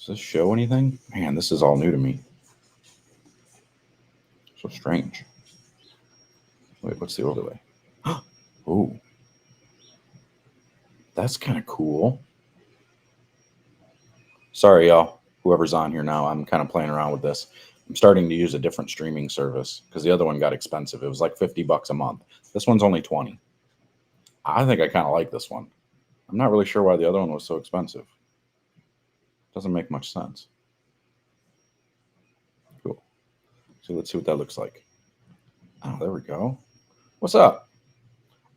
Does this show anything? Man, this is all new to me. So strange. Wait, what's the overlay? Oh, that's kind of cool. Sorry, y'all. Whoever's on here now, I'm kind of playing around with this. I'm starting to use a different streaming service because the other one got expensive. It was like $50 a month. This one's only 20. I think I kind of like this one. I'm not really sure why the other one was so expensive. Doesn't make much sense. Cool. So let's see what that looks like. Oh, there we go. What's up?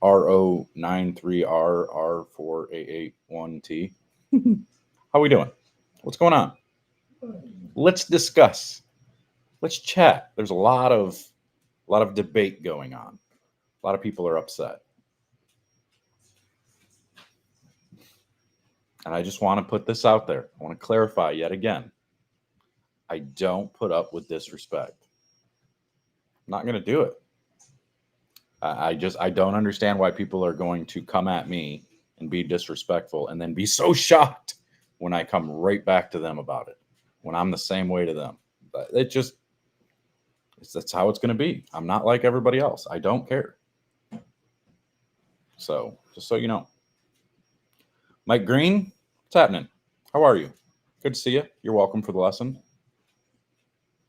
RO93RR4881T. How we doing? What's going on? Let's discuss. Let's chat. There's a lot of debate going on. A lot of people are upset. And I just want to put this out there. I want to clarify yet again. I don't put up with disrespect. I'm not going to do it. I don't understand why people are going to come at me and be disrespectful and then be so shocked when I come right back to them about it, when I'm the same way to them. But that's how it's going to be. I'm not like everybody else. I don't care. So just so you know. Mike Green, what's happening? How are you? Good to see you. You're welcome for the lesson.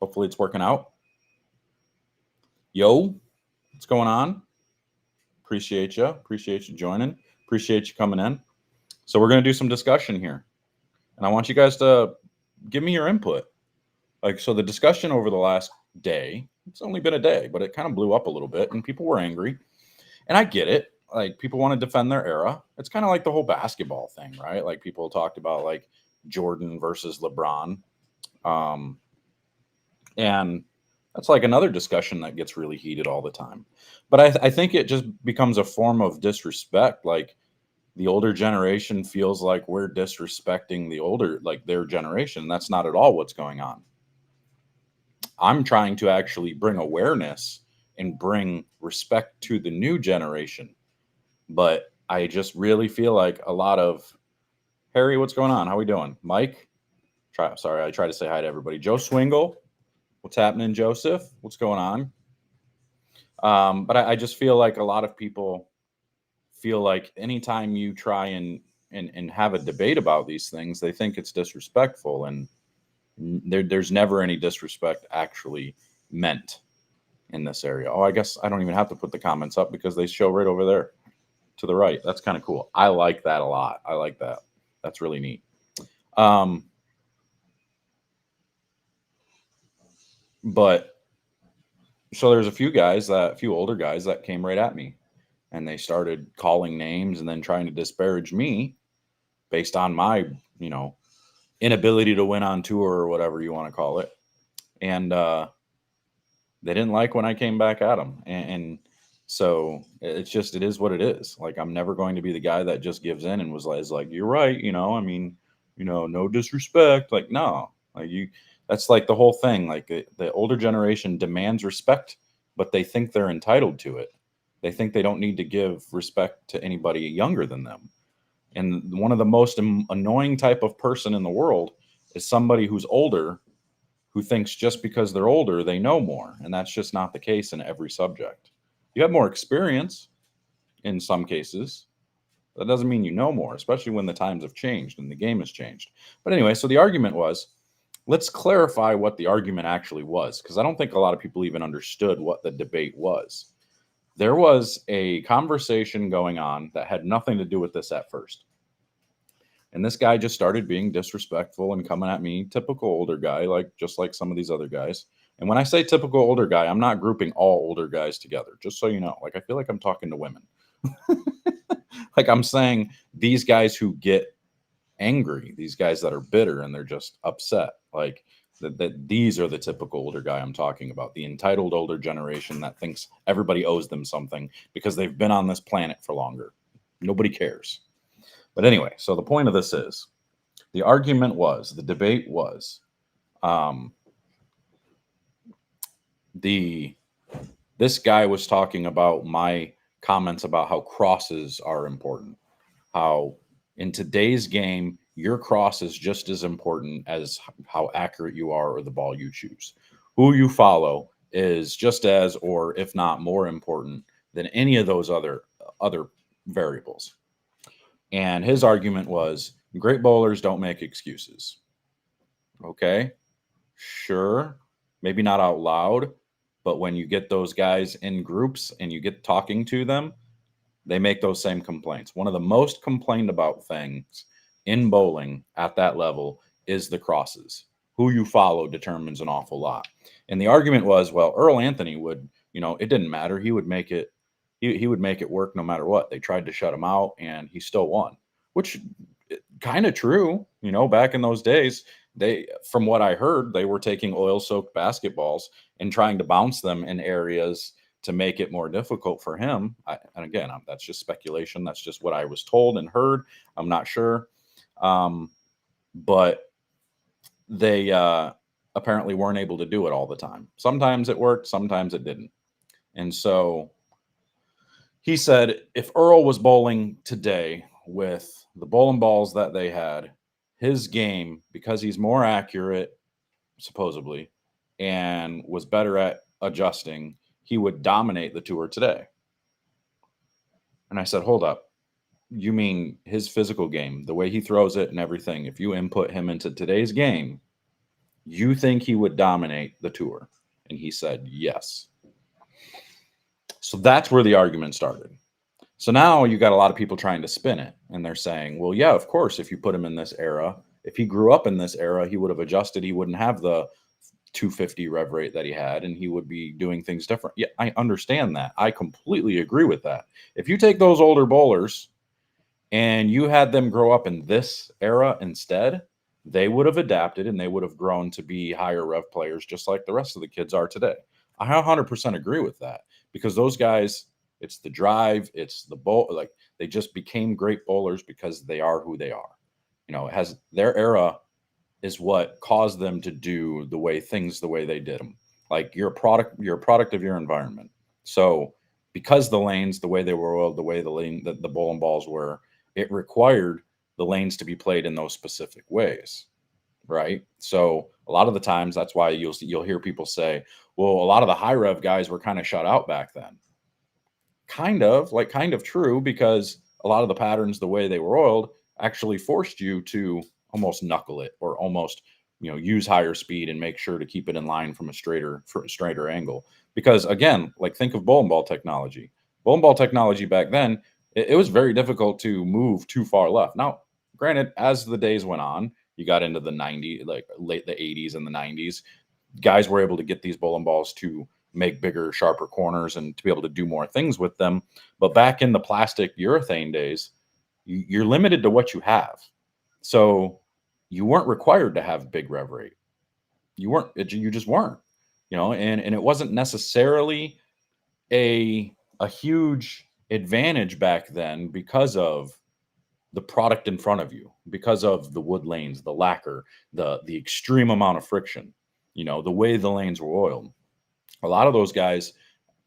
Hopefully it's working out. Yo, what's going on? Appreciate you. Appreciate you joining. Appreciate you coming in. So we're going to do some discussion here. And I want you guys to give me your input. So the discussion over the last day, it's only been a day, but it kind of blew up a little bit and people were angry. And I get it. Like, people want to defend their era. It's kind of like the whole basketball thing, right? Like, people talked about like Jordan versus LeBron. And that's like another discussion that gets really heated all the time. But I think it just becomes a form of disrespect. Like, the older generation feels like we're disrespecting the older, like their generation. That's not at all what's going on. I'm trying to actually bring awareness and bring respect to the new generation. But I just really feel like a lot of Harry, what's going on? How we doing? Mike? Sorry, I try to say hi to everybody. Joe Swingle, what's happening, Joseph? What's going on? But I just feel like a lot of people feel like anytime you try and have a debate about these things, they think it's disrespectful, and there's never any disrespect actually meant in this area. Oh, I guess I don't even have to put the comments up because they show right over there to the right. That's kind of cool. I like that a lot. I like that. That's really neat. But so there's a few older guys that came right at me, and they started calling names and then trying to disparage me based on my, inability to win on tour or whatever you want to call it. And they didn't like when I came back at them. And so it is what it is. Like, I'm never going to be the guy that just gives in and is like, you're right. No disrespect. Like, no, that's like the whole thing. Like, the older generation demands respect, but they think they're entitled to it. They think they don't need to give respect to anybody younger than them. And one of the most annoying type of person in the world is somebody who's older, who thinks just because they're older, they know more. And that's just not the case in every subject. You have more experience in some cases. That doesn't mean you know more, especially when the times have changed and the game has changed. But anyway, so the argument was, let's clarify what the argument actually was, because I don't think a lot of people even understood what the debate was. There was a conversation going on that had nothing to do with this at first. And this guy just started being disrespectful and coming at me, typical older guy, just like some of these other guys. And when I say typical older guy, I'm not grouping all older guys together, just so you know. Like, I feel like I'm talking to women. Like, I'm saying these guys who get angry, these guys that are bitter and they're just upset, like that these are the typical older guy I'm talking about, the entitled older generation that thinks everybody owes them something because they've been on this planet for longer. Nobody cares. But anyway, so the point of this is, the debate was, this guy was talking about my comments about how crosses are important, how in today's game, your cross is just as important as how accurate you are or the ball you choose. Who you follow is just as, or if not more important than any of those other variables. And his argument was great bowlers don't make excuses. Okay, sure, maybe not out loud, but when you get those guys in groups and you get talking to them, they make those same complaints. One of the most complained about things in bowling at that level is the crosses. Who you follow determines an awful lot. And the argument was, well, Earl Anthony would, it didn't matter. He would make it, he would make it work no matter what. They tried to shut him out and he still won, which kind of true. Back in those days, from what I heard, they were taking oil soaked basketballs and trying to bounce them in areas to make it more difficult for him. And again, that's just speculation. That's just what I was told and heard. I'm not sure. But they apparently weren't able to do it all the time. Sometimes it worked, sometimes it didn't. And so he said if Earl was bowling today with the bowling balls that they had, his game, because he's more accurate, supposedly, and was better at adjusting, he would dominate the tour today. And I said, hold up. You mean his physical game, the way he throws it and everything, if you input him into today's game, you think he would dominate the tour? And he said, yes. So that's where the argument started. So now you got a lot of people trying to spin it. And they're saying, well, yeah, of course, if you put him in this era, if he grew up in this era, he would have adjusted. He wouldn't have the 250 rev rate that he had, and he would be doing things different. Yeah, I understand that. I completely agree with that. If you take those older bowlers and you had them grow up in this era instead, they would have adapted and they would have grown to be higher rev players just like the rest of the kids are today. I 100% agree with that, because those guys, it's the drive, it's the bowl, like they just became great bowlers because they are who they are. It has their era is what caused them to do the way they did them. Like you're a product of your environment. So because the lanes, the way they were oiled, the way the bowling balls were, it required the lanes to be played in those specific ways, right? So a lot of the times that's why you'll hear people say, well, a lot of the high rev guys were kind of shut out back then. Kind of true, because a lot of the patterns, the way they were oiled, actually forced you to almost knuckle it or almost use higher speed and make sure to keep it in line from a straighter angle. Because again, like think of bowling ball technology. Bowling ball technology back then, it was very difficult to move too far left. Now, granted, as the days went on, you got into the 90s, like late the 80s and the 90s, guys were able to get these bowling balls to make bigger, sharper corners and to be able to do more things with them. But back in the plastic urethane days, you're limited to what you have. So you weren't required to have big rev rate. You just weren't, and it wasn't necessarily a huge advantage back then because of the product in front of you, because of the wood lanes, the lacquer, the extreme amount of friction, the way the lanes were oiled. A lot of those guys,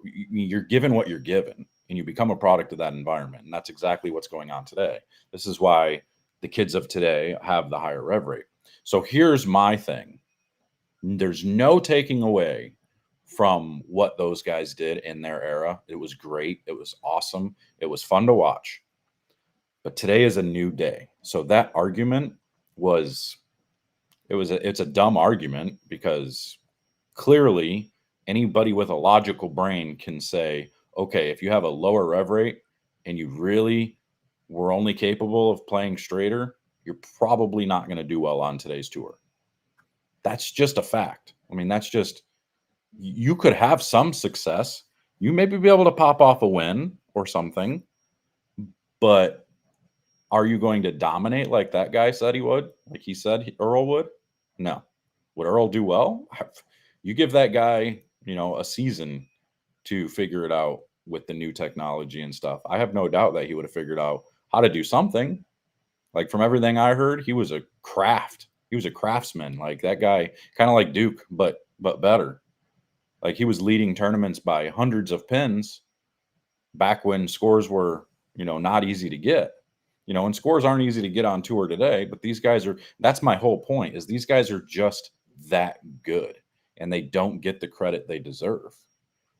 you're given what you're given and you become a product of that environment. And that's exactly what's going on today. This is why the kids of today have the higher rev rate. So here's my thing. There's no taking away from what those guys did in their era. It was great. It was awesome. It was fun to watch. But today is a new day. So that argument it's a dumb argument, because clearly anybody with a logical brain can say, okay, if you have a lower rev rate and you really were only capable of playing straighter, you're probably not going to do well on today's tour. That's just a fact. I mean, you could have some success. You maybe be able to pop off a win or something, but are you going to dominate like that guy said he would? Like he said Earl would? No. Would Earl do well? You give that guy, a season to figure it out with the new technology and stuff. I have no doubt that he would have figured out how to do something. Like from everything I heard, he was a craftsman. Like that guy, kind of like Duke, but better. Like he was leading tournaments by hundreds of pins back when scores were, not easy to get. And scores aren't easy to get on tour today, but these guys are, that's my whole point, is these guys are just that good and they don't get the credit they deserve.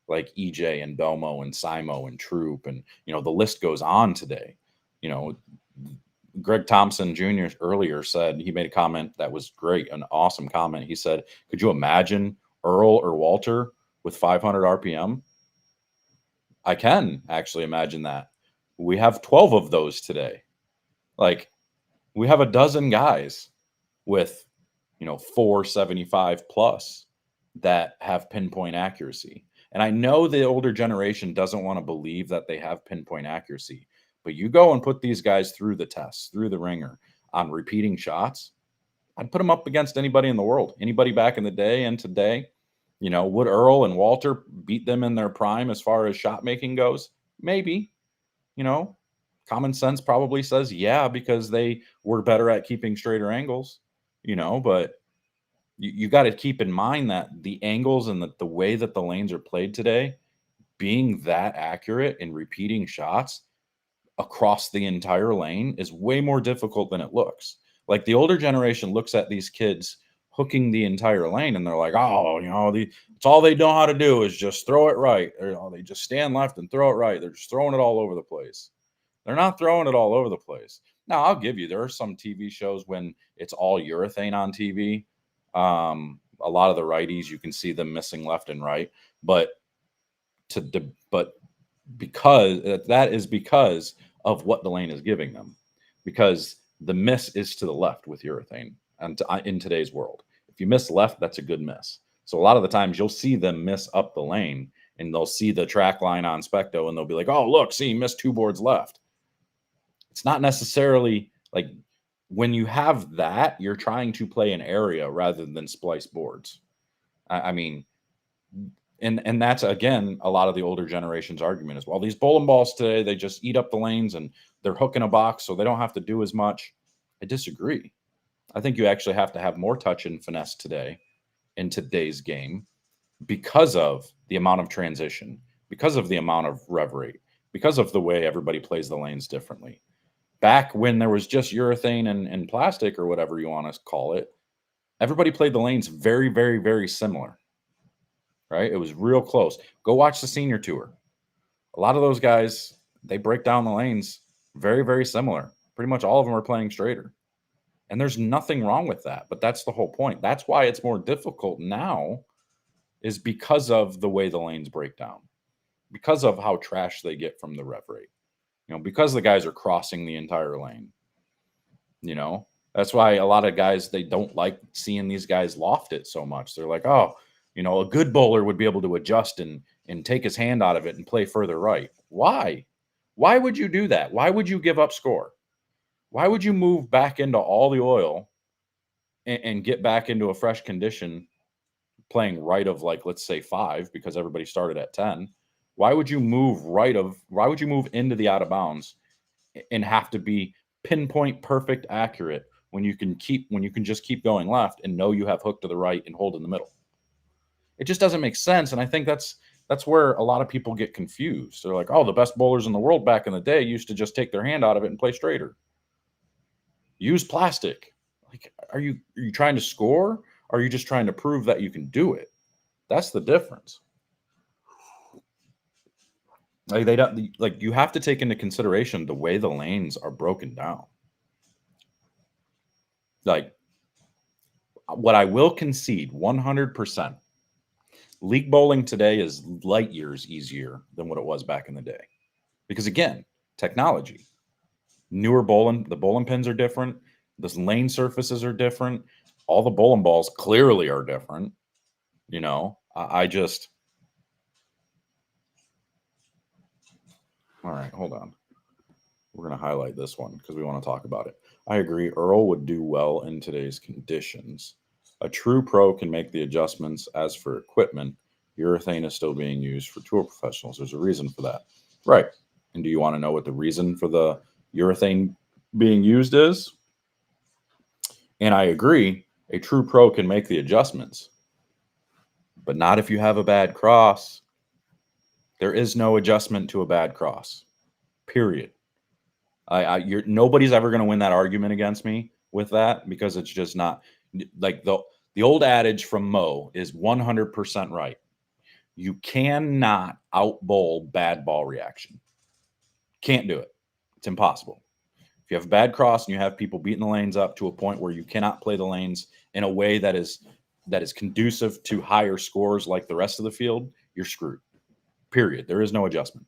Like EJ and Belmo and Simo and Troop, and the list goes on today. You know, Greg Thompson Jr. earlier said, he made a comment that was great, an awesome comment. He said, "Could you imagine Earl or Walter with 500 RPM?" I can actually imagine that. We have 12 of those today. Like, we have a dozen guys with 475 plus that have pinpoint accuracy. And I know the older generation doesn't want to believe that they have pinpoint accuracy, but you go and put these guys through the tests, through the ringer on repeating shots. I'd put them up against anybody in the world, anybody back in the day and today. Would Earl and Walter beat them in their prime as far as shot making goes? Maybe. you know, Common sense probably says yeah, because they were better at keeping straighter angles, but you got to keep in mind that the angles and the way that the lanes are played today, being that accurate in repeating shots across the entire lane is way more difficult than it looks. Like, the older generation looks at these kids hooking the entire lane and they're like, oh, it's all they know how to do is just throw it right. Or, they just stand left and throw it right. They're just throwing it all over the place. They're not throwing it all over the place. Now, I'll give you, there are some TV shows when it's all urethane on TV. A lot of the righties, you can see them missing left and right, but because that is because of what the lane is giving them, because the miss is to the left with urethane and in today's world. If you miss left, that's a good miss. So a lot of the times you'll see them miss up the lane and they'll see the track line on Specto and they'll be like, oh, look, see, missed 2 boards left. It's not necessarily like, when you have that, you're trying to play an area rather than splice boards. I mean, and that's, again, a lot of the older generation's argument is, well, these bowling balls today, they just eat up the lanes and they're hooking a box so they don't have to do as much. I disagree. I think you actually have to have more touch and finesse today in today's game, because of the amount of transition, because of the amount of rev rate, because of the way everybody plays the lanes differently. Back when there was just urethane and plastic, or whatever you want to call it, everybody played the lanes very, very, very similar, right? It was real close. Go watch the senior tour. A lot of those guys, they break down the lanes very, very similar. Pretty much all of them are playing straighter. And there's nothing wrong with that, but that's the whole point. That's why it's more difficult now, is because of the way the lanes break down, because of how trash they get from the rev rate. Because the guys are crossing the entire lane. That's why a lot of guys, they don't like seeing these guys loft it so much. They're like, oh, a good bowler would be able to adjust and take his hand out of it and play further right. Why? Why would you do that? Why would you give up score? Why would you move back into all the oil and get back into a fresh condition playing right of, like, let's say 5, because everybody started at 10? Why would you move into the out of bounds and have to be pinpoint perfect accurate when you can just keep going left and know you have hook to the right and hold in the middle? It just doesn't make sense. And I think that's where a lot of people get confused. They're like, oh, the best bowlers in the world back in the day used to just take their hand out of it and play straighter. Use plastic. Like, are you trying to score? Or are you just trying to prove that you can do it? That's the difference. Like, they don't, like, you have to take into consideration the way the lanes are broken down. Like, what I will concede 100%, league bowling today is light years easier than what it was back in the day. Because, again, technology, newer the bowling pins are different. The lane surfaces are different. All the bowling balls clearly are different. I just, all right, hold on. We're going to highlight this one because we want to talk about it. I agree. Earl would do well in today's conditions. A true pro can make the adjustments. As for equipment, urethane is still being used for tour professionals. There's a reason for that. Right. And do you want to know what the reason for the urethane being used is? And I agree, a true pro can make the adjustments, but not if you have a bad cross. There is no adjustment to a bad cross, period. Nobody's ever going to win that argument against me with that, because it's just not like the old adage from Mo is 100% right. You cannot outbowl bad ball reaction. Can't do it. It's impossible. If you have a bad cross and you have people beating the lanes up to a point where you cannot play the lanes in a way that is conducive to higher scores like the rest of the field, you're screwed. Period. There is no adjustment.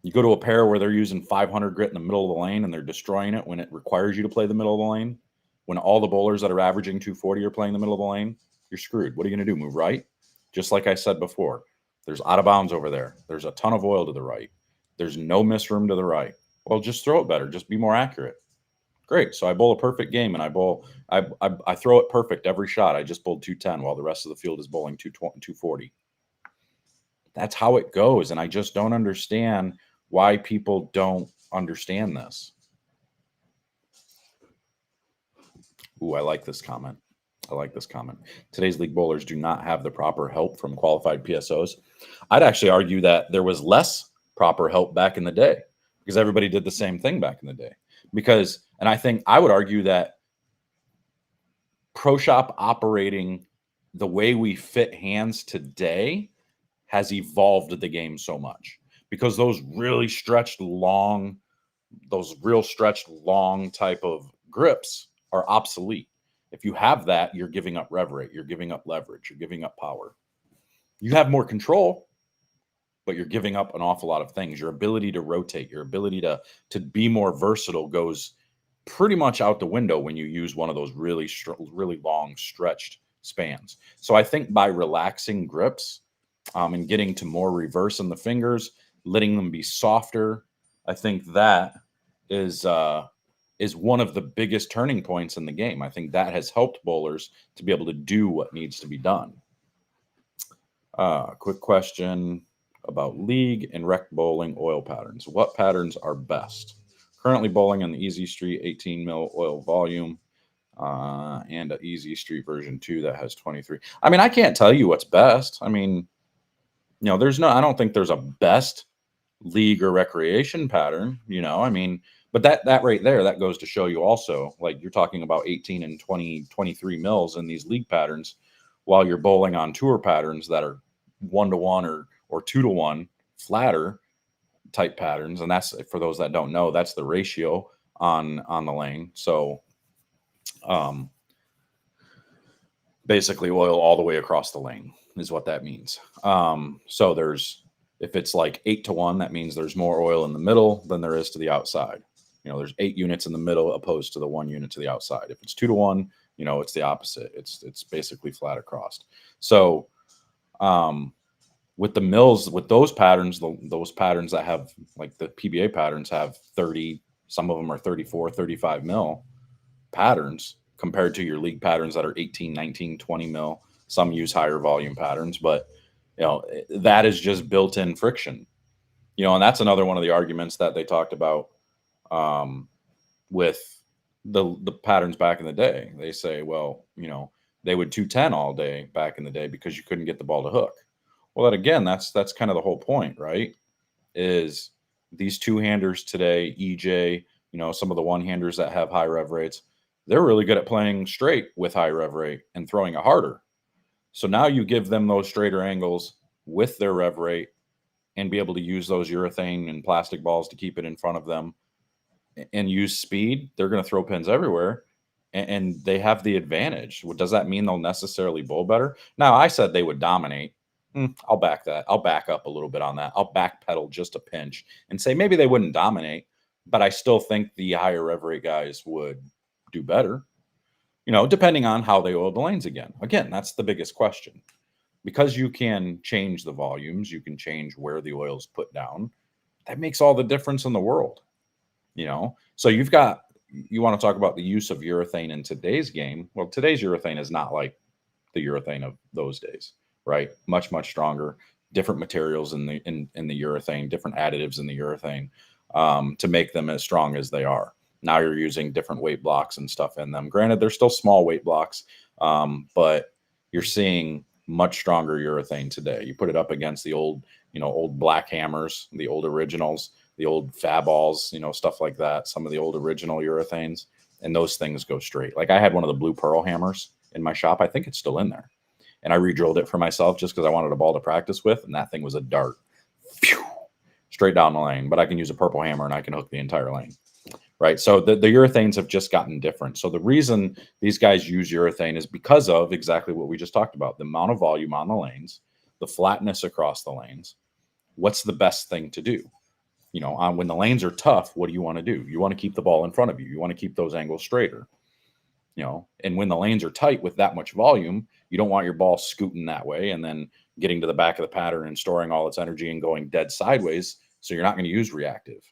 You go to a pair where they're using 500 grit in the middle of the lane and they're destroying it when it requires you to play the middle of the lane. When all the bowlers that are averaging 240 are playing the middle of the lane, you're screwed. What are you going to do? Move right? Just like I said before, there's out of bounds over there. There's a ton of oil to the right. There's no miss room to the right. Well, just throw it better. Just be more accurate. Great. So I bowl a perfect game and I throw it perfect every shot. I just bowled 210 while the rest of the field is bowling 240. That's how it goes. And I just don't understand why people don't understand this. Ooh, I like this comment. Today's league bowlers do not have the proper help from qualified PSOs. I'd actually argue that there was less proper help back in the day because everybody did the same thing back in the day. And I think I would argue that pro shop operating the way we fit hands today has evolved the game so much, because those real stretched long type of grips are obsolete. If you have that, you're giving up rev rate, you're giving up leverage, you're giving up power. You have more control, but you're giving up an awful lot of things. Your ability to rotate, your ability to be more versatile goes pretty much out the window when you use one of those really long stretched spans. So I think by relaxing grips and getting to more reverse in the fingers, letting them be softer, I think that is one of the biggest turning points in the game. I think that has helped bowlers to be able to do what needs to be done. Quick question about league and rec bowling oil patterns. What patterns are best? Currently bowling on the Easy Street 18 mil oil volume and an Easy Street version 2 that has 23. I mean, I can't tell you what's best. I mean, I don't think there's a best league or recreation pattern, I mean, but that right there, that goes to show you also, like you're talking about 18 and 20, 23 mils in these league patterns, while you're bowling on tour patterns that are 1-to-1 or 2-to-1 flatter type patterns. And that's, for those that don't know, that's the ratio on the lane. So basically oil all the way across the lane is what that means. So if it's like 8-to-1, that means there's more oil in the middle than there is to the outside. There's 8 units in the middle opposed to the 1 unit to the outside. If it's 2-to-1, it's the opposite. It's basically flat across. So with the mills, with those patterns that have, like the PBA patterns have 30, some of them are 34, 35 mil patterns compared to your league patterns that are 18, 19, 20 mil. Some use higher volume patterns, but that is just built-in friction. And that's another one of the arguments that they talked about with the patterns back in the day. They say, well, they would 210 all day back in the day because you couldn't get the ball to hook. Well, that again, that's kind of the whole point, right? Is these two-handers today, EJ, some of the one-handers that have high rev rates, they're really good at playing straight with high rev rate and throwing it harder. So now you give them those straighter angles with their rev rate and be able to use those urethane and plastic balls to keep it in front of them and use speed. They're going to throw pins everywhere, and they have the advantage. Does that mean they'll necessarily bowl better? Now, I said they would dominate. I'll back that. I'll back up a little bit on that. I'll backpedal just a pinch and say maybe they wouldn't dominate, but I still think the higher rev rate guys would do better, depending on how they oil the lanes again. Again, that's the biggest question. Because you can change the volumes, you can change where the oil is put down. That makes all the difference in the world, So you want to talk about the use of urethane in today's game. Well, today's urethane is not like the urethane of those days, right? Much, much stronger, different materials in the urethane, different additives in the urethane to make them as strong as they are. Now you're using different weight blocks and stuff in them. Granted, they're still small weight blocks, but you're seeing much stronger urethane today. You put it up against the old black hammers, the old originals. the old fab balls, stuff like that, some of the old original urethanes, and those things go straight. Like I had one of the blue pearl hammers in my shop. I think it's still in there. And I re-drilled it for myself just because I wanted a ball to practice with, and that thing was a dart. Phew, straight down the lane. But I can use a purple hammer and I can hook the entire lane. Right. So the urethanes have just gotten different. So the reason these guys use urethane is because of exactly what we just talked about: the amount of volume on the lanes, the flatness across the lanes. What's the best thing to do? When the lanes are tough, what do you want to do? You want to keep the ball in front of you. You want to keep those angles straighter. And when the lanes are tight with that much volume, you don't want your ball scooting that way and then getting to the back of the pattern and storing all its energy and going dead sideways. So you're not going to use reactive,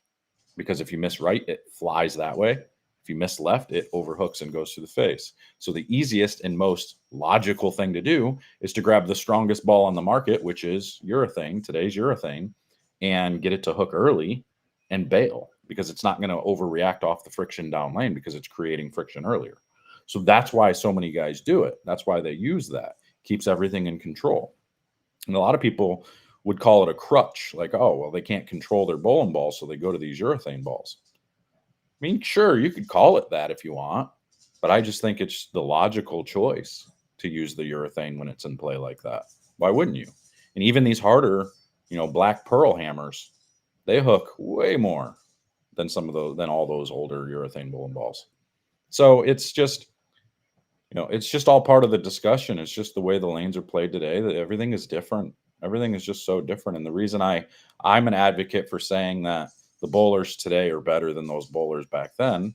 because if you miss right, it flies that way. If you miss left, it overhooks and goes through the face. So the easiest and most logical thing to do is to grab the strongest ball on the market, which is urethane, today's urethane, and get it to hook early and bail, because it's not going to overreact off the friction down lane because it's creating friction earlier. So that's why so many guys do it. That's why they use that. Keeps everything in control. And a lot of people would call it a crutch, like, oh, well, they can't control their bowling balls, so they go to these urethane balls. I mean, sure, you could call it that if you want, but I just think it's the logical choice to use the urethane when it's in play like that. Why wouldn't you? And even these harder, black pearl hammers, they hook way more than all those older urethane bowling balls. So it's just, it's just all part of the discussion. It's just the way the lanes are played today, that everything is different. Everything is just so different. And the reason I'm an advocate for saying that the bowlers today are better than those bowlers back then.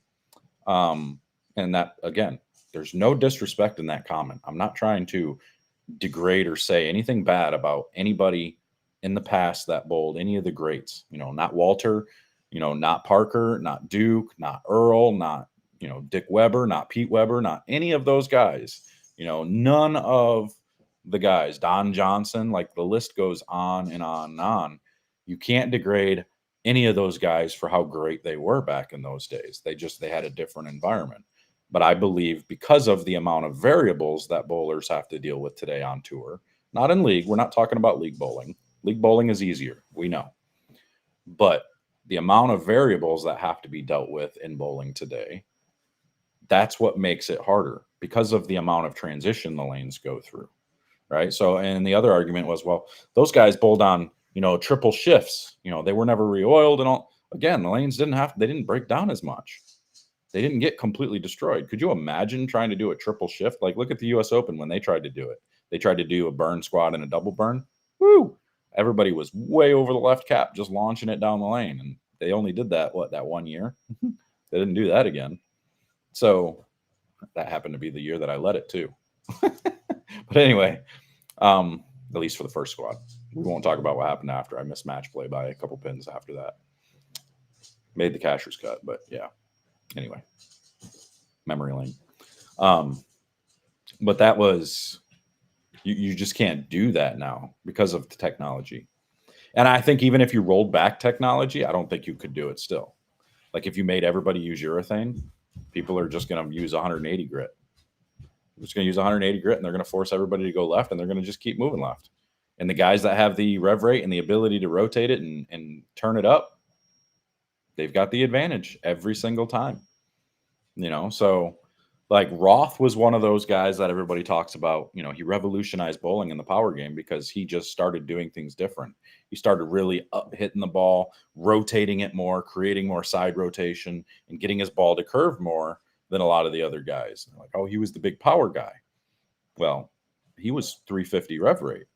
And that, again, there's no disrespect in that comment. I'm not trying to degrade or say anything bad about anybody in the past that bowled any of the greats, not Walter, not Parker, not Duke, not Earl, not, Dick Weber, not Pete Weber, not any of those guys, none of the guys, Don Johnson, like the list goes on and on and on. You can't degrade any of those guys for how great they were back in those days. They had a different environment. But I believe because of the amount of variables that bowlers have to deal with today on tour, not in league, we're not talking about league bowling. League bowling is easier, we know. But the amount of variables that have to be dealt with in bowling today, that's what makes it harder, because of the amount of transition the lanes go through, right? So, and the other argument was, well, those guys bowled on, triple shifts, they were never re-oiled and all. Again, the lanes they didn't break down as much. They didn't get completely destroyed. Could you imagine trying to do a triple shift? Like, look at the US Open when they tried to do it. They tried to do a burn squat and a double burn. Woo! Everybody was way over the left cap, just launching it down the lane. And they only did that, that 1 year? They didn't do that again. So that happened to be the year that I led it too. But anyway, at least for the first squad. We won't talk about what happened after. I missed match play by a couple pins after that. Made the casher's cut, but yeah. Anyway, memory lane. But that was, you just can't do that now because of the technology. And I think even if you rolled back technology, I don't think you could do it still. Like if you made everybody use urethane, people are just going to use 180 grit. They're just going to use 180 grit, and they're going to force everybody to go left, and they're going to just keep moving left. And the guys that have the rev rate and the ability to rotate it and turn it up, they've got the advantage every single time. So like Roth was one of those guys that everybody talks about. He revolutionized bowling in the power game because he just started doing things different. He started really up hitting the ball, rotating it more, creating more side rotation, and getting his ball to curve more than a lot of the other guys. Like, oh, he was the big power guy. Well, he was 350 rev rate.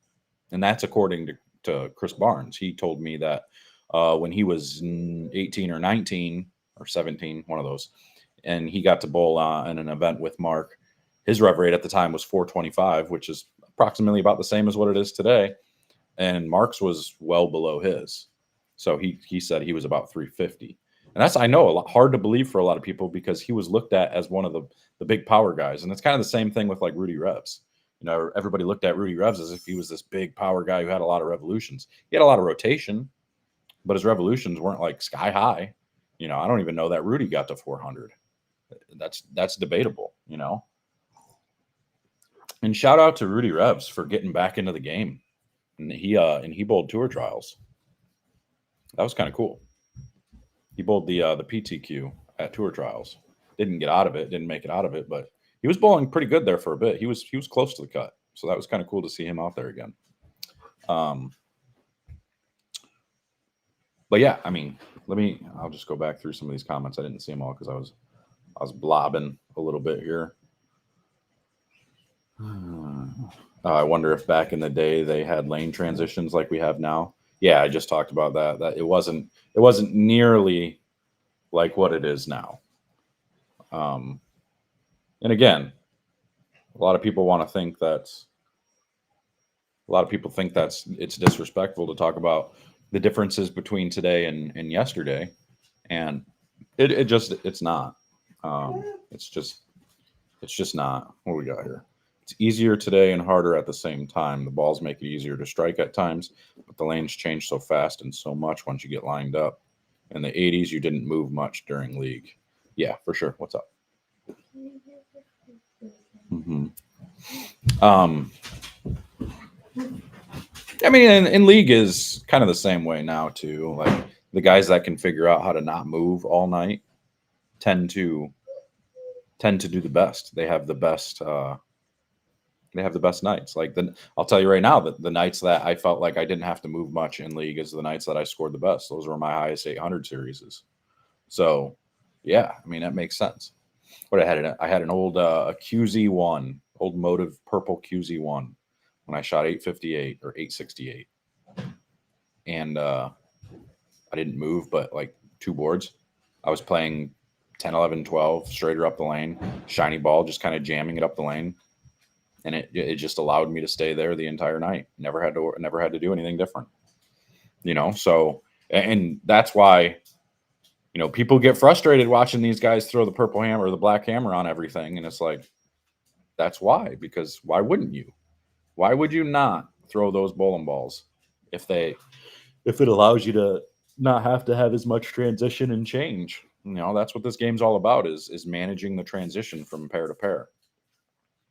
And that's according to Chris Barnes. He told me that when he was 18 or 19 or 17, one of those, and he got to bowl in an event with Mark, his rev rate at the time was 425, which is approximately about the same as what it is today. And Mark's was well below his. So he said he was about 350. And that's, I know, a lot hard to believe for a lot of people, because he was looked at as one of the big power guys. And it's kind of the same thing with like Rudy Revs. Everybody looked at Rudy Revs as if he was this big power guy who had a lot of revolutions. He had a lot of rotation, but his revolutions weren't like sky high. I don't even know that Rudy got to 400. That's debatable, And shout out to Rudy Revs for getting back into the game. And he bowled tour trials. That was kind of cool. He bowled the PTQ at tour trials. Didn't get out of it. Didn't make it out of it, but he was bowling pretty good there for a bit. He was close to the cut, so that was kind of cool to see him out there again. Um, but yeah, I mean, I'll just go back through some of these comments. I didn't see them all because I was blobbing a little bit here. I wonder if back in the day they had lane transitions like we have now. Yeah, I just talked about that. That it wasn't nearly like what it is now. Um, and again, a lot of people want to think that's a lot of people think that's it's disrespectful to talk about the differences between today and yesterday, and it's not. Um, it's just it's just not. What we got here? It's easier today and harder at the same time. The balls make it easier to strike at times, but the lanes change so fast and so much once you get lined up. In the 80s, you didn't move much during league. Yeah, for sure. What's up? Hmm. Um, I mean, in league is kind of the same way now too. Like the guys that can figure out how to not move all night tend to do the best. They have the best nights. Like I'll tell you right now that the nights that I felt like I didn't have to move much in league is the nights that I scored the best. Those were my highest 800 series. So, yeah, I mean that makes sense. What I had an old QZ1, old Motive purple QZ1 when I shot 858 or 868, and I didn't move, but like two boards. I was playing 10, 11, 12 straighter up the lane, shiny ball, just kind of jamming it up the lane, and it just allowed me to stay there the entire night. Never had to do anything different. So and that's why people get frustrated watching these guys throw the purple hammer or the black hammer on everything, and it's like that's why. Because why wouldn't you? Why would you not throw those bowling balls if it allows you to not have to have as much transition and change? That's what this game's all about is managing the transition from pair to pair.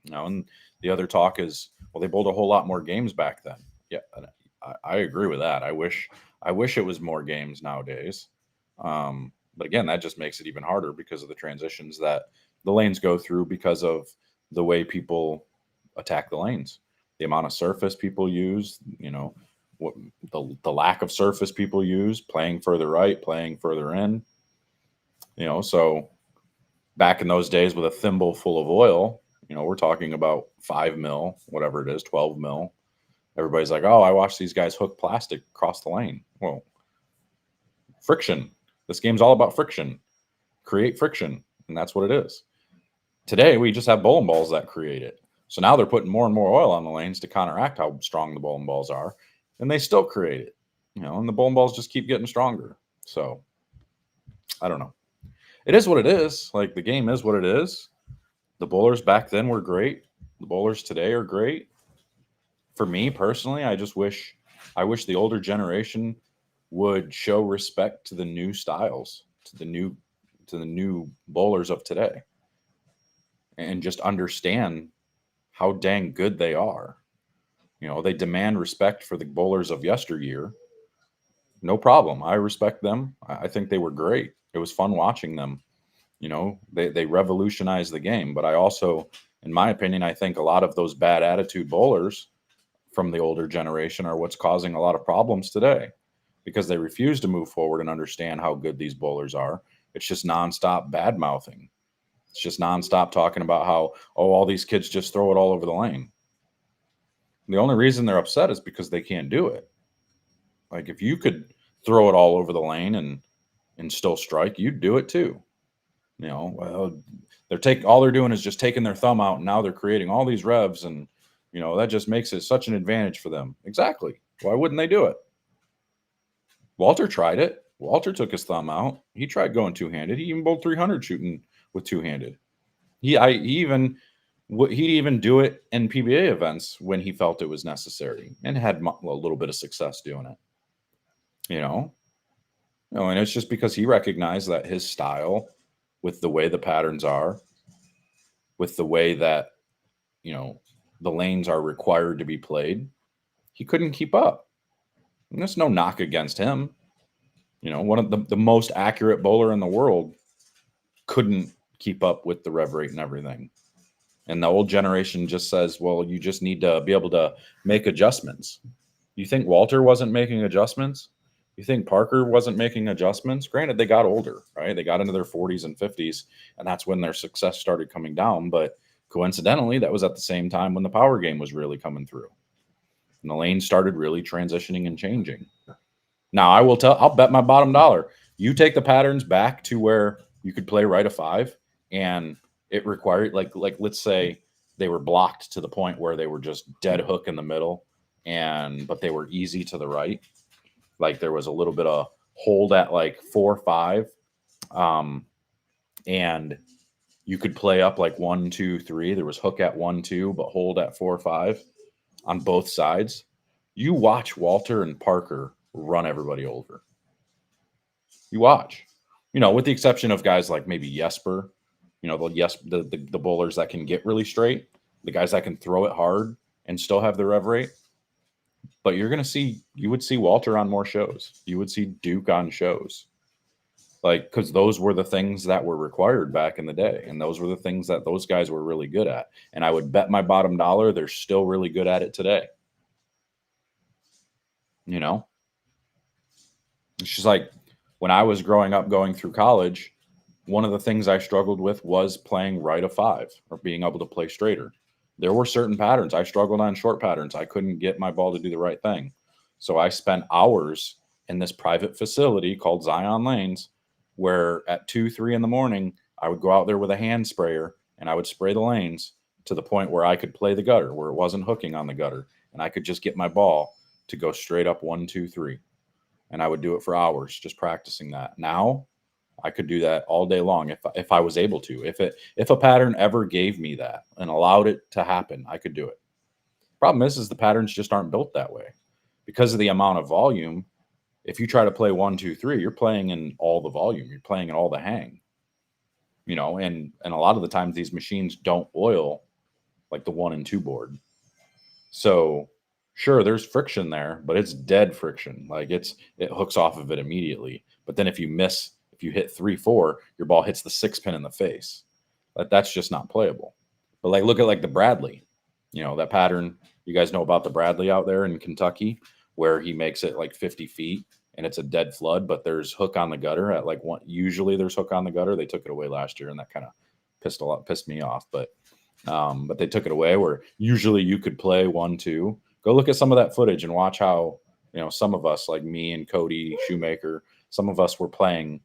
And the other talk is, well, they bowled a whole lot more games back then. Yeah, I agree with that. I wish it was more games nowadays. But again, that just makes it even harder because of the transitions that the lanes go through because of the way people attack the lanes, the amount of surface people use, what the lack of surface people use, playing further right, playing further in, so back in those days with a thimble full of oil, we're talking about 5 mil, whatever it is, 12 mil. Everybody's like, oh, I watched these guys hook plastic across the lane. Well, friction. This game's all about friction. Create friction, and that's what it is. Today, we just have bowling balls that create it. So now they're putting more and more oil on the lanes to counteract how strong the bowling balls are, and they still create it. And the bowling balls just keep getting stronger. So I don't know. It is what it is. Like the game is what it is. The bowlers back then were great. The bowlers today are great. For me personally, I wish the older generation would show respect to the new styles, to the new bowlers of today, and just understand how dang good they are. They demand respect for the bowlers of yesteryear. No problem. I respect them. I think they were great. It was fun watching them. They revolutionized the game. But I also, in my opinion, I think a lot of those bad attitude bowlers from the older generation are what's causing a lot of problems today because they refuse to move forward and understand how good these bowlers are. It's just nonstop bad mouthing. It's just nonstop talking about how, oh, all these kids just throw it all over the lane. The only reason they're upset is because they can't do it. Like if you could throw it all over the lane and still strike, you'd do it too. Well, all they're doing is just taking their thumb out, and now they're creating all these revs, and that just makes it such an advantage for them. Exactly. Why wouldn't they do it? Walter tried it. Walter took his thumb out. He tried going two-handed. He even bowled 300 shooting with two-handed. He'd even do it in PBA events when he felt it was necessary and had a little bit of success doing it. And it's just because he recognized that his style, with the way the patterns are, with the way that the lanes are required to be played, he couldn't keep up. And there's no knock against him. One of the most accurate bowler in the world couldn't keep up with the rev rate and everything. And the old generation just says, well, you just need to be able to make adjustments. You think Walter wasn't making adjustments? You think Parker wasn't making adjustments? Granted, they got older, right? They got into their 40s and 50s, and that's when their success started coming down. But coincidentally, that was at the same time when the power game was really coming through. And the lane started really transitioning and changing. Now, I'll bet my bottom dollar. You take the patterns back to where you could play right a 5, and it required like let's say they were blocked to the point where they were just dead hook in the middle, but they were easy to the right. Like there was a little bit of hold at like 4-5, and you could play up like 1-2-3. There was hook at 1-2, but hold at 4-5 on both sides. You watch Walter and Parker run everybody over. You watch, with the exception of guys like maybe Jesper, the bowlers that can get really straight, the guys that can throw it hard and still have the rev rate. But you would see Walter on more shows. You would see Duke on shows. Like, because those were the things that were required back in the day. And those were the things that those guys were really good at. And I would bet my bottom dollar they're still really good at it today. It's just like when I was growing up going through college, one of the things I struggled with was playing right a 5 or being able to play straighter. There were certain patterns. I struggled on short patterns. I couldn't get my ball to do the right thing. So I spent hours in this private facility called Zion Lanes, where at 2-3 in the morning, I would go out there with a hand sprayer and I would spray the lanes to the point where I could play the gutter, where it wasn't hooking on the gutter. And I could just get my ball to go straight up 1-2-3. And I would do it for hours, just practicing that. Now I could do that all day long if I was able to. If a pattern ever gave me that and allowed it to happen, I could do it. Problem is the patterns just aren't built that way. Because of the amount of volume, if you try to play 1-2-3, you're playing in all the volume. You're playing in all the hang. And a lot of the times these machines don't oil like the 1 and 2 board. So sure, there's friction there, but it's dead friction. Like it hooks off of it immediately. But then if you hit 3-4, your ball hits the 6 pin in the face. That's just not playable. But like, look at like the Bradley, that pattern. You guys know about the Bradley out there in Kentucky, where he makes it like 50 feet and it's a dead flood, but there's hook on the gutter at like one. Usually there's hook on the gutter. They took it away last year, and that kind of pissed me off. But they took it away where usually you could play 1-2. Go look at some of that footage and watch how, some of us, like me and Cody Shoemaker, some of us were playing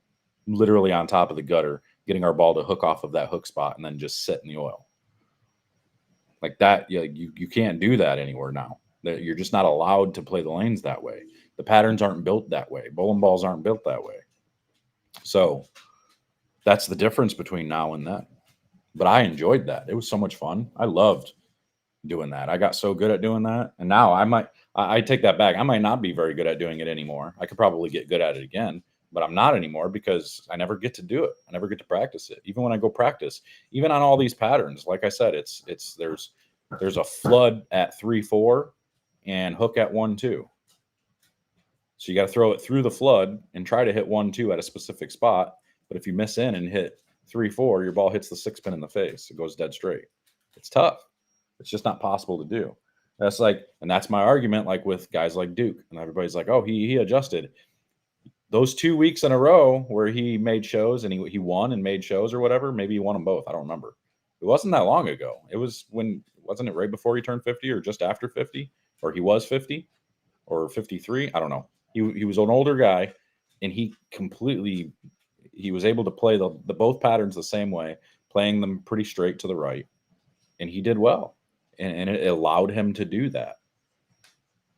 literally on top of the gutter, getting our ball to hook off of that hook spot and then just sit in the oil. Like that, you can't do that anywhere now. You're just not allowed to play the lanes that way. The patterns aren't built that way. Bowling balls aren't built that way. So that's the difference between now and then. But I enjoyed that. It was so much fun. I loved doing that. I got so good at doing that. And now I take that back. I might not be very good at doing it anymore. I could probably get good at it again, but I'm not anymore because I never get to do it. I never get to practice it. Even when I go practice, even on all these patterns, like I said, there's a flood at 3-4 and hook at 1-2. So you got to throw it through the flood and try to hit 1-2 at a specific spot. But if you miss in and hit 3-4, your ball hits the 6 pin in the face. It goes dead straight. It's tough. It's just not possible to do. That's my argument, like with guys like Duke, and everybody's like, oh, he adjusted. Those 2 weeks in a row where he made shows and he won and made shows or whatever, maybe he won them both. I don't remember. It wasn't that long ago. It was wasn't it right before he turned 50 or just after 50, or he was 50 or 53? I don't know. He was an older guy, and he was able to play the both patterns the same way, playing them pretty straight to the right, and he did well, and it allowed him to do that.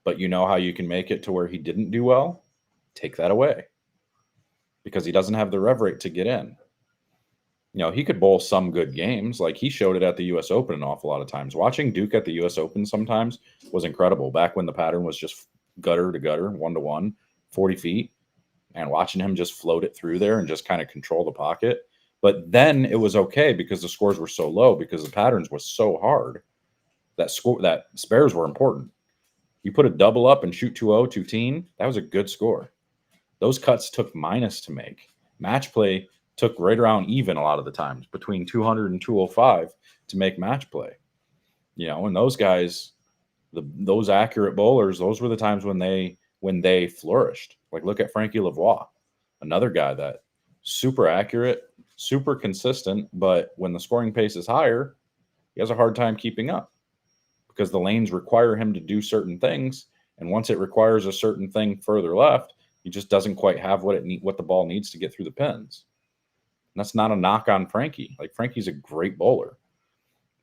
But you know how you can make it to where he didn't do well? Take that away, because he doesn't have the rev rate to get in. He could bowl some good games. Like he showed it at the U.S. Open an awful lot of times. Watching Duke at the U.S. Open sometimes was incredible. Back when the pattern was just gutter to gutter, 1-1, 40 feet, and watching him just float it through there and just kind of control the pocket. But then it was okay because the scores were so low, because the patterns were so hard that spares were important. You put a double up and shoot 2-0, 2-teen, that was a good score. Those cuts took minus to make. Match play took right around even a lot of the times, between 200 and 205 to make match play. And those guys, those accurate bowlers, those were the times when they flourished. Like, look at Frankie Lavoie, another guy that super accurate, super consistent, but when the scoring pace is higher, he has a hard time keeping up because the lanes require him to do certain things, and once it requires a certain thing further left, he just doesn't quite have what the ball needs to get through the pins. And that's not a knock on Frankie. Like, Frankie's a great bowler,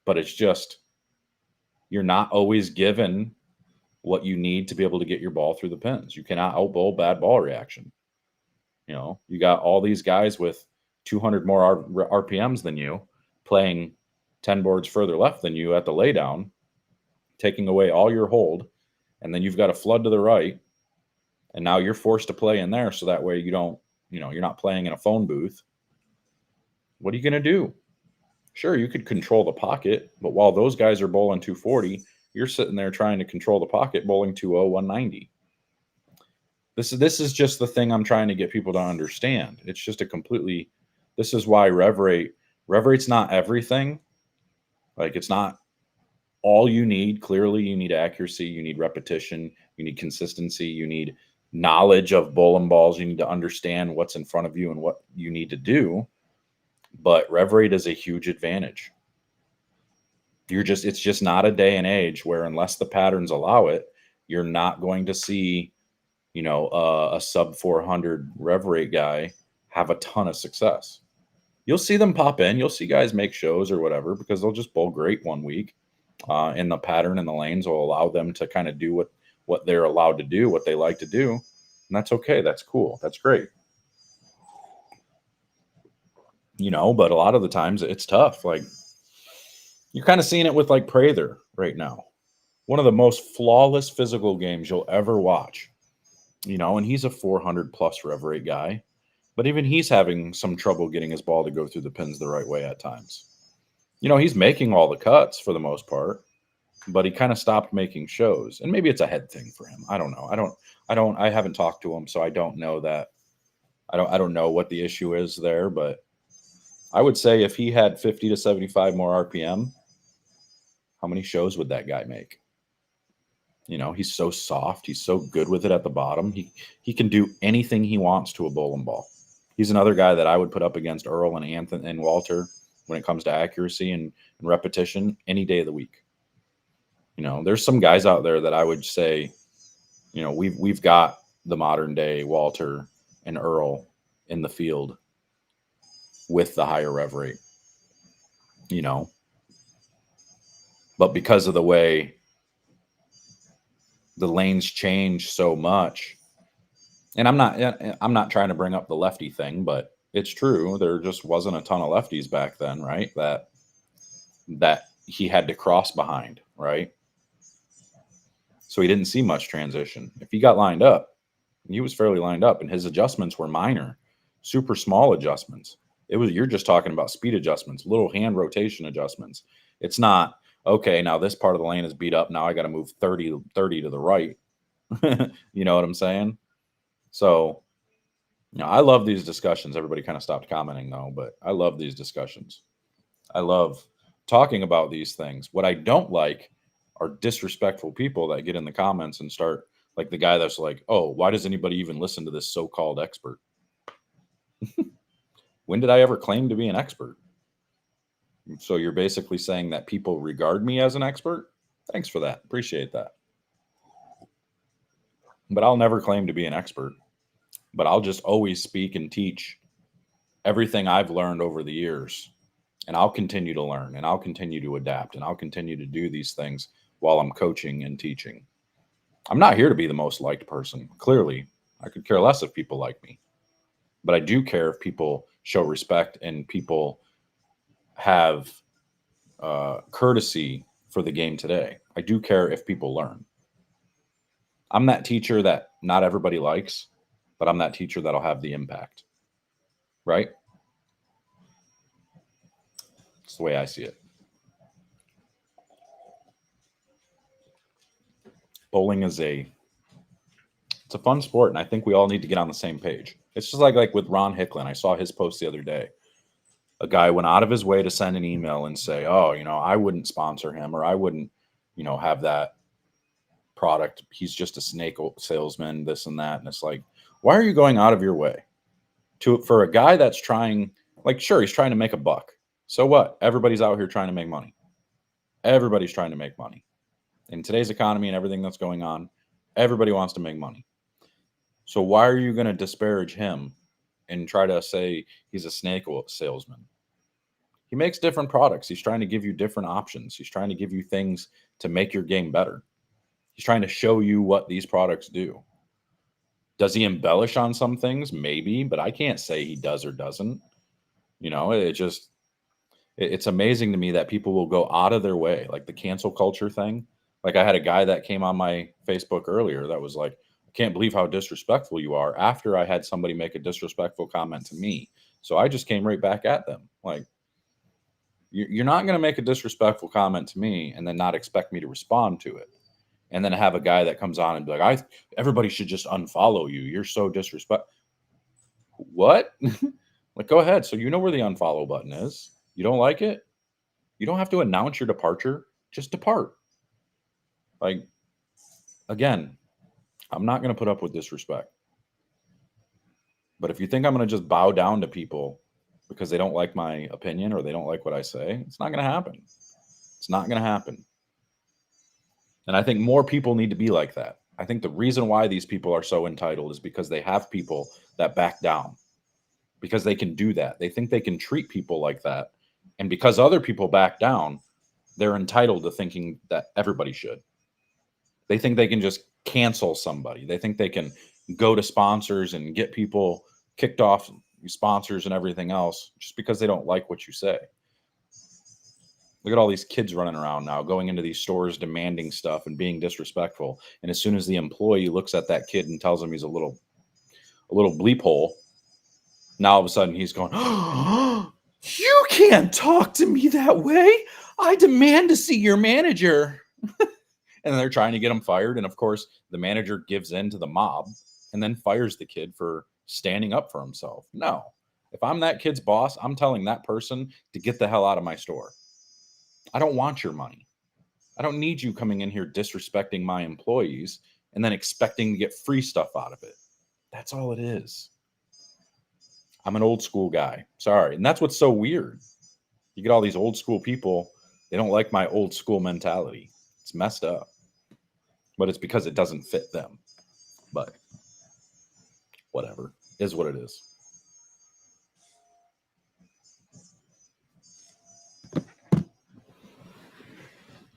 but it's just you're not always given what you need to be able to get your ball through the pins. You cannot outbowl bad ball reaction. You got all these guys with 200 more RPMs than you playing 10 boards further left than you at the laydown, taking away all your hold, and then you've got a flood to the right, and now you're forced to play in there so that way you're not playing in a phone booth. What are you going to do? Sure, you could control the pocket, but while those guys are bowling 240, you're sitting there trying to control the pocket bowling 2-0, 190. This is just the thing I'm trying to get people to understand. It's just this is why rev rate's not everything. Like, it's not all you need. Clearly, you need accuracy, you need repetition, you need consistency, you need knowledge of bowling balls, you need to understand what's in front of you and what you need to do. But rev rate is a huge advantage. It's just not a day and age where, unless the patterns allow it, you're not going to see, a sub 400 rev rate guy have a ton of success. You'll see them pop in. You'll see guys make shows or whatever because they'll just bowl great one week. And the pattern and the lanes will allow them to kind of do what they're allowed to do, what they like to do. And that's okay. That's cool. That's great. But a lot of the times it's tough. Like, you're kind of seeing it with like Prather right now. One of the most flawless physical games you'll ever watch. And he's a 400 plus rev rate guy, but even he's having some trouble getting his ball to go through the pins the right way at times. He's making all the cuts for the most part, but he kind of stopped making shows, and maybe it's a head thing for him. I don't know. I haven't talked to him, so I don't know that. I don't know what the issue is there, but I would say if he had 50 to 75 more RPM, how many shows would that guy make? He's so soft. He's so good with it at the bottom. He can do anything he wants to a bowling ball. He's another guy that I would put up against Earl and Anthony and Walter when it comes to accuracy and repetition any day of the week. There's some guys out there that I would say, we've got the modern day Walter and Earl in the field with the higher rev rate, but because of the way the lanes change so much, and I'm not trying to bring up the lefty thing, but it's true. There just wasn't a ton of lefties back then, right? That he had to cross behind, right? So he didn't see much transition. If he got lined up, he was fairly lined up, and his adjustments were minor, super small adjustments. You're just talking about speed adjustments, little hand rotation adjustments. It's not, okay, now this part of the lane is beat up. Now I got to move 30 to the right. You know what I'm saying? So, I love these discussions. Everybody kind of stopped commenting though, but I love these discussions. I love talking about these things. What I don't like are disrespectful people that get in the comments and start, like the guy that's like, oh, why does anybody even listen to this so-called expert? When did I ever claim to be an expert? So you're basically saying that people regard me as an expert? Thanks for that. Appreciate that. But I'll never claim to be an expert. But I'll just always speak and teach everything I've learned over the years. And I'll continue to learn, and I'll continue to adapt, and I'll continue to do these things while I'm coaching and teaching. I'm not here to be the most liked person. Clearly, I could care less if people like me. But I do care if people show respect and people have courtesy for the game today. I do care if people learn. I'm that teacher that not everybody likes, but I'm that teacher that'll have the impact. Right? That's the way I see it. Bowling is It's a fun sport, and I think we all need to get on the same page. It's just like with Ron Hicklin. I saw his post the other day. A guy went out of his way to send an email and say, "Oh, I wouldn't sponsor him, or I wouldn't, have that product. He's just a snake salesman, this and that." And it's like, why are you going out of your way for a guy that's trying? Like, sure, he's trying to make a buck. So what? Everybody's out here trying to make money. Everybody's trying to make money. In today's economy and everything that's going on, everybody wants to make money. So why are you going to disparage him and try to say he's a snake salesman? He makes different products. He's trying to give you different options. He's trying to give you things to make your game better. He's trying to show you what these products do. Does he embellish on some things? Maybe, but I can't say he does or doesn't. It's amazing to me that people will go out of their way, like the cancel culture thing. Like, I had a guy that came on my Facebook earlier that was like, "I can't believe how disrespectful you are," after I had somebody make a disrespectful comment to me. So I just came right back at them. Like, you're not going to make a disrespectful comment to me and then not expect me to respond to it. And then have a guy that comes on and be like, everybody should just unfollow you. You're so disrespectful. What? Like, go ahead. So you know where the unfollow button is. You don't like it? You don't have to announce your departure. Just depart. Like, again, I'm not going to put up with disrespect. But if you think I'm going to just bow down to people because they don't like my opinion or they don't like what I say, it's not going to happen. It's not going to happen. And I think more people need to be like that. I think the reason why these people are so entitled is because they have people that back down, because they can do that. They think they can treat people like that. And because other people back down, they're entitled to thinking that everybody should. They think they can just cancel somebody. They think they can go to sponsors and get people kicked off sponsors and everything else just because they don't like what you say. Look at all these kids running around now, going into these stores, demanding stuff and being disrespectful. And as soon as the employee looks at that kid and tells him he's a little bleep hole, now all of a sudden he's going, "Oh, you can't talk to me that way. I demand to see your manager." And they're trying to get him fired. And of course, the manager gives in to the mob and then fires the kid for standing up for himself. No, if I'm that kid's boss, I'm telling that person to get the hell out of my store. I don't want your money. I don't need you coming in here disrespecting my employees and then expecting to get free stuff out of it. That's all it is. I'm an old school guy. Sorry. And that's what's so weird. You get all these old school people. They don't like my old school mentality. It's messed up. But it's because it doesn't fit them. But whatever. Is what it is.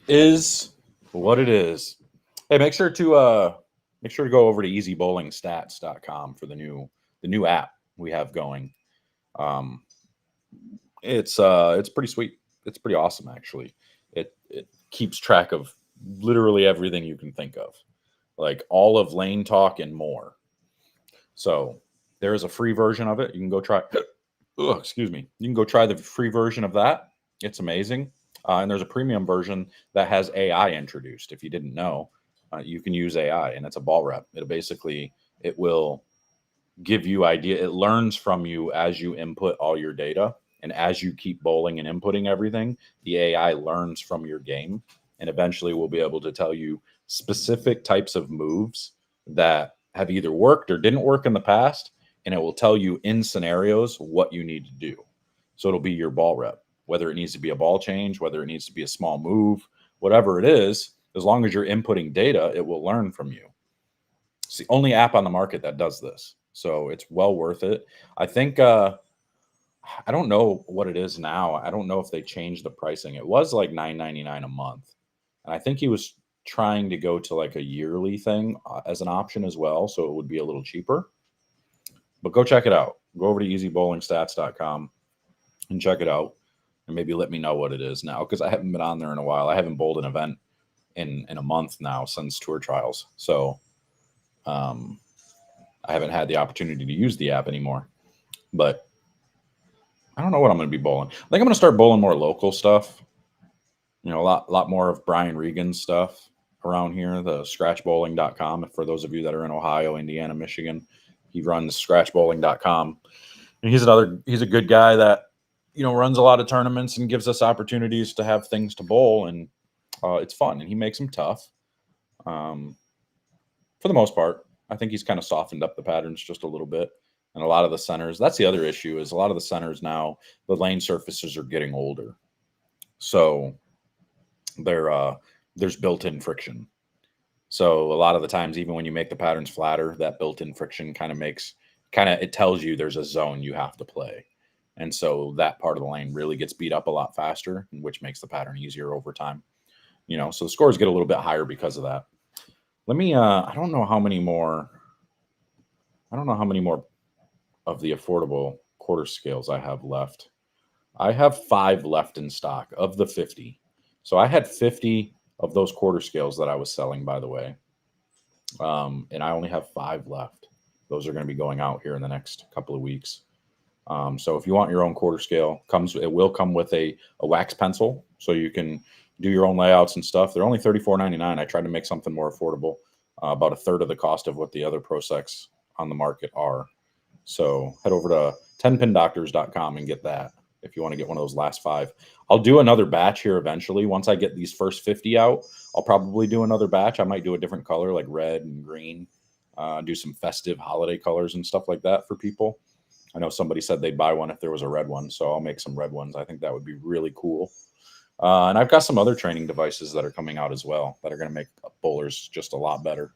Is what it is. Hey, make sure to go over to easybowlingstats.com for the new app we have going. It's pretty sweet. It's pretty awesome, actually. It keeps track of literally everything you can think of, like all of Lane Talk and more. So there is a free version of it. You can go try. Excuse me. You can go try the free version of that. It's amazing. And there's a premium version that has AI introduced. If you didn't know, you can use AI, and it's a ball rep. It will give you idea. It learns from you as you input all your data, and as you keep bowling and inputting everything, the AI learns from your game, and eventually will be able to tell you specific types of moves that have either worked or didn't work in the past, and it will tell you in scenarios what you need to do. So it'll be your ball rep. Whether it needs to be a ball change, whether it needs to be a small move, whatever it is, as long as you're inputting data, it will learn from you. It's the only app on the market that does this. So it's well worth it. I think, I don't know what it is now. I don't know if they changed the pricing. It was like $9.99 a month. And I think he was trying to go to like a yearly thing as an option as well. So it would be a little cheaper. But go check it out. Go over to easybowlingstats.com and check it out. And maybe let me know what it is now, because I haven't been on there in a while. I haven't bowled an event in a month now since tour trials. So I haven't had the opportunity to use the app anymore. But I don't know what I'm going to be bowling. I think I'm going to start bowling more local stuff. A lot more of Brian Regan's stuff around here, the scratchbowling.com. For those of you that are in Ohio, Indiana, Michigan, he runs scratchbowling.com. And he's a good guy that, runs a lot of tournaments and gives us opportunities to have things to bowl. And it's fun. And he makes them tough. For the most part, I think he's kind of softened up the patterns just a little bit. And a lot of the centers, that's the other issue, is a lot of the centers now, the lane surfaces are getting older. So there's built-in friction. So a lot of the times, even when you make the patterns flatter, that built-in friction it tells you there's a zone you have to play. And so that part of the lane really gets beat up a lot faster, which makes the pattern easier over time. So the scores get a little bit higher because of that. Let me, I don't know how many more of the affordable quarter scales I have left. I have 5 left in stock of the 50. So I had 50 of those quarter scales that I was selling, by the way. And I only have 5 left. Those are going to be going out here in the next couple of weeks. So if you want your own quarter scale, it will come with a wax pencil, so you can do your own layouts and stuff. They're only $34.99. I tried to make something more affordable, about a third of the cost of what the other Pro Secs on the market are. So head over to 10pindoctors.com and get that if you want to get one of those last 5. I'll do another batch here eventually. Once I get these first 50 out, I'll probably do another batch. I might do a different color like red and green, do some festive holiday colors and stuff like that for people. I know somebody said they'd buy one if there was a red one, so I'll make some red ones. I think that would be really cool. And I've got some other training devices that are coming out as well that are going to make bowlers just a lot better.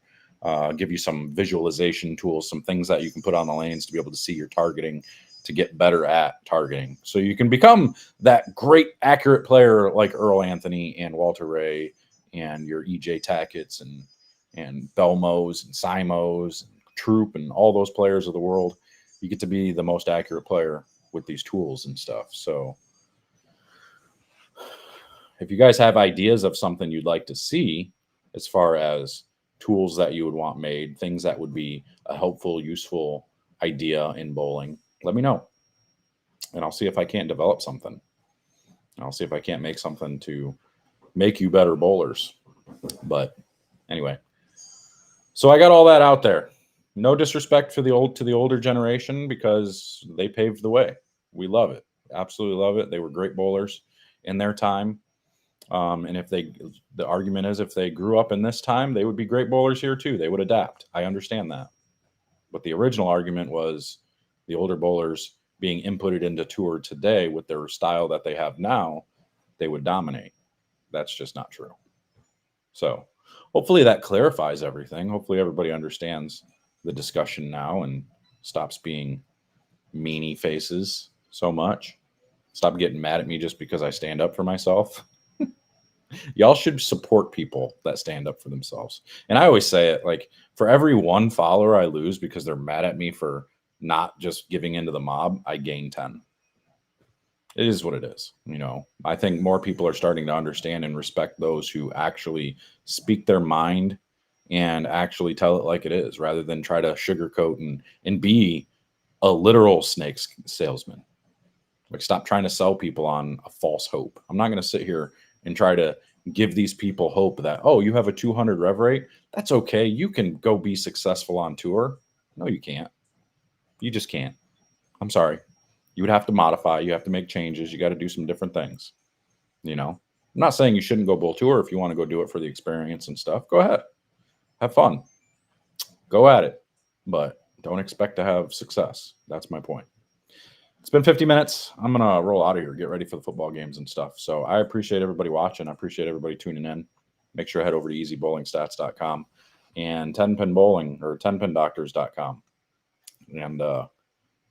Give you some visualization tools, some things that you can put on the lanes to be able to see your targeting, to get better at targeting. So you can become that great accurate player like Earl Anthony and Walter Ray and your EJ Tackett's and Belmos and Simos and Troop and all those players of the world. You get to be the most accurate player with these tools and stuff. So if you guys have ideas of something you'd like to see as far as tools that you would want made, things that would be a helpful, useful idea in bowling, let me know. And I'll see if I can't develop something. I'll see if I can't make something to make you better bowlers. But anyway, so I got all that out there. No disrespect to the older generation, because they paved the way. We love it. Absolutely love it. They were great bowlers in their time. And the argument is, if they grew up in this time, they would be great bowlers here too. They would adapt. I understand that. But the original argument was the older bowlers being inputted into tour today with their style that they have now, they would dominate. That's just not true. So hopefully that clarifies everything. Hopefully everybody understands the discussion now and stops being meanie faces so much. Stop getting mad at me just because I stand up for myself. Y'all should support people that stand up for themselves. And I always say it, like, for every 1 follower I lose because they're mad at me for not just giving into the mob, I gain 10. It is what it is. I think more people are starting to understand and respect those who actually speak their mind and actually tell it like it is, rather than try to sugarcoat and be a literal snake salesman. Like, stop trying to sell people on a false hope. I'm not going to sit here and try to give these people hope that, oh, you have a 200 rev rate. That's okay. You can go be successful on tour. No, you can't. You just can't. I'm sorry. You would have to modify. You have to make changes. You got to do some different things. I'm not saying you shouldn't go bowl tour. If you want to go do it for the experience and stuff, go ahead. Have fun. Go at it. But don't expect to have success. That's my point. It's been 50 minutes. I'm going to roll out of here, get ready for the football games and stuff. So I appreciate everybody watching. I appreciate everybody tuning in. Make sure to head over to easybowlingstats.com and 10pin bowling or 10pindoctors.com and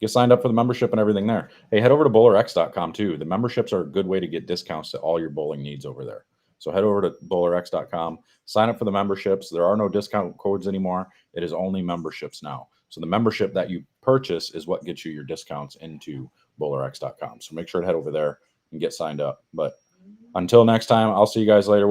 get signed up for the membership and everything there. Hey, head over to bowlerx.com too. The memberships are a good way to get discounts to all your bowling needs over there. So head over to bowlerx.com, sign up for the memberships. There are no discount codes anymore. It is only memberships now. So the membership that you purchase is what gets you your discounts into bowlerx.com. So make sure to head over there and get signed up. But until next time, I'll see you guys later.